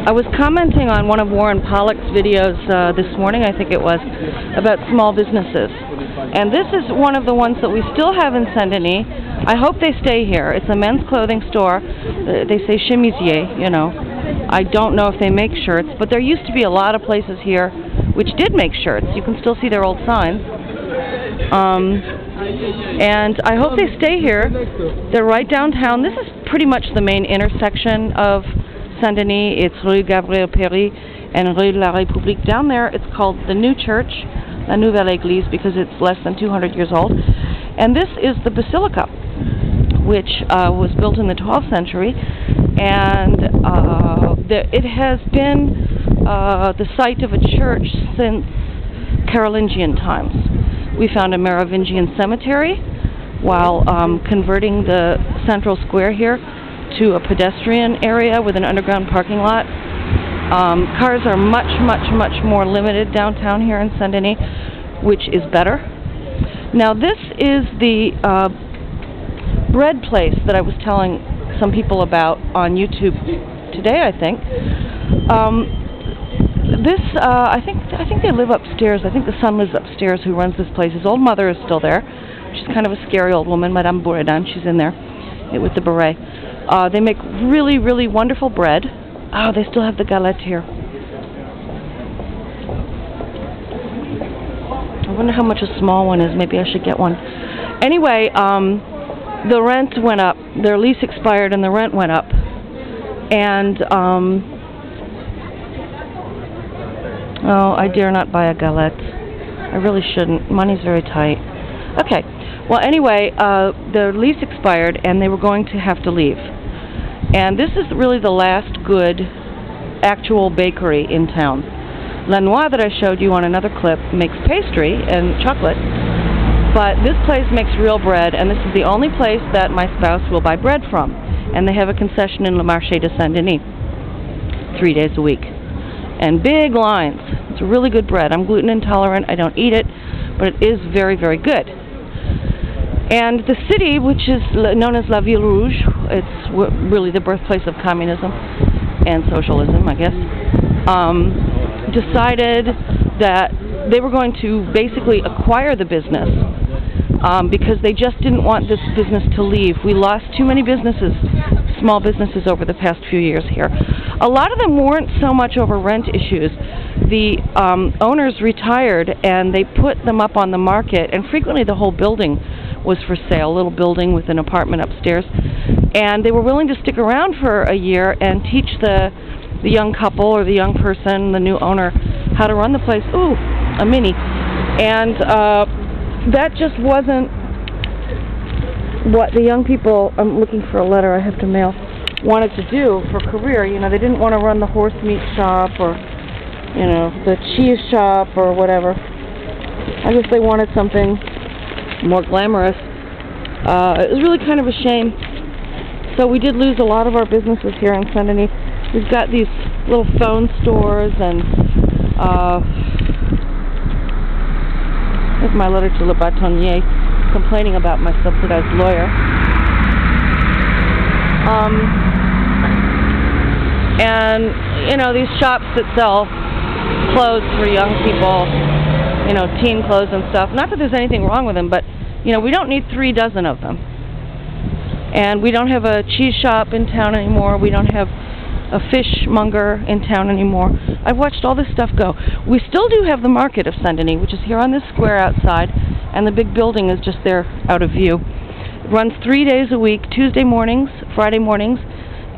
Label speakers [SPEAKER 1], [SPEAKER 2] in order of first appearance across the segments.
[SPEAKER 1] I was commenting on one of Warren Pollock's videos this morning, I think it was, about small businesses. And this is one of the ones that we still have in Saint-Denis. I hope they stay here. It's a men's clothing store. They say chemisier, you know. I don't know if they make shirts, but there used to be a lot of places here which did make shirts. You can still see their old signs. And I hope they stay here. They're right downtown. This is pretty much the main intersection of Saint-Denis. It's Rue Gabriel-Péry and Rue de la République. Down there, it's called the New Church, La Nouvelle Église, because it's less than 200 years old. And this is the Basilica, which was built in the 12th century. And it has been the site of a church since Carolingian times. We found a Merovingian cemetery while converting the central square here to a pedestrian area with an underground parking lot. Cars are much more limited downtown here in Saint-Denis, which is better. Now this is the bread place that I was telling some people about on YouTube today, I think. I think they live upstairs. I think the son lives upstairs who runs this place. His old mother is still there. She's kind of a scary old woman, Madame Bouradan. She's in there with the beret. They make really wonderful bread. Oh, they still have the galette here. I wonder how much a small one is. Maybe I should get one. Anyway, the rent went up. Their lease expired and the rent went up. And, oh, I dare not buy a galette. I really shouldn't. Money's very tight. Okay. Well, anyway, their lease expired and they were going to have to leave. And this is really the last good actual bakery in town. La Noix that I showed you on another clip makes pastry and chocolate, but this place makes real bread, and this is the only place that my spouse will buy bread from. And they have a concession in Le Marché de Saint-Denis 3 days a week. And big lines. It's really good bread. I'm gluten intolerant. I don't eat it, but it is very good. And the city, which is known as La Ville Rouge, it's really the birthplace of communism and socialism, I guess, decided that they were going to basically acquire the business because they just didn't want this business to leave. We lost too many businesses, small businesses, over the past few years here. A lot of them weren't so much over rent issues. The owners retired and they put them up on the market, and frequently the whole building was for sale, a little building with an apartment upstairs. And they were willing to stick around for a year and teach the young couple or the young person, the new owner, how to run the place. Ooh, a mini. And that just wasn't what the young people, I'm looking for a letter I have to mail, wanted to do for career. You know, they didn't want to run the horsemeat shop or, you know, the cheese shop or whatever. I guess they wanted something more glamorous. It was really kind of a shame. So we did lose a lot of our businesses here in Saint-Denis. We've got these little phone stores, and here's my letter to Le Bâtonnier complaining about my subsidized lawyer. And, you know, these shops that sell clothes for young people, you know, teen clothes and stuff. Not that there's anything wrong with them, but, you know, we don't need 3 dozen of them. And we don't have a cheese shop in town anymore. We don't have a fishmonger in town anymore. I've watched all this stuff go. We still do have the market of Saint-Denis, which is here on this square outside, and the big building is just there out of view. It runs 3 days a week, Tuesday mornings, Friday mornings,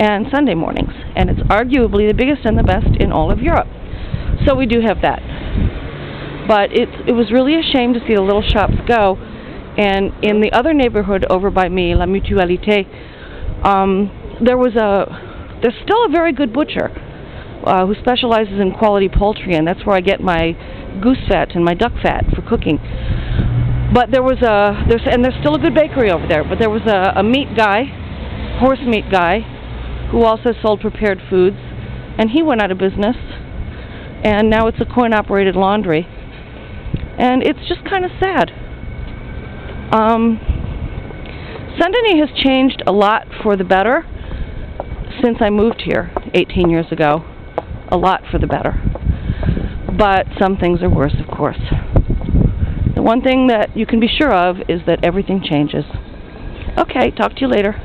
[SPEAKER 1] and Sunday mornings. And it's arguably the biggest and the best in all of Europe. So we do have that. But it was really a shame to see the little shops go. And in the other neighborhood over by me, La Mutualité, there's still a very good butcher who specializes in quality poultry, and that's where I get my goose fat and my duck fat for cooking. But there's still a good bakery over there. But there was a meat guy, horse meat guy, who also sold prepared foods, and he went out of business. And now it's a coin-operated laundry, and it's just kind of sad. Saint-Denis has changed a lot for the better since I moved here 18 years ago. a lot for the better. But some things are worse, of course. The one thing that you can be sure of is that everything changes. Okay, talk to you later.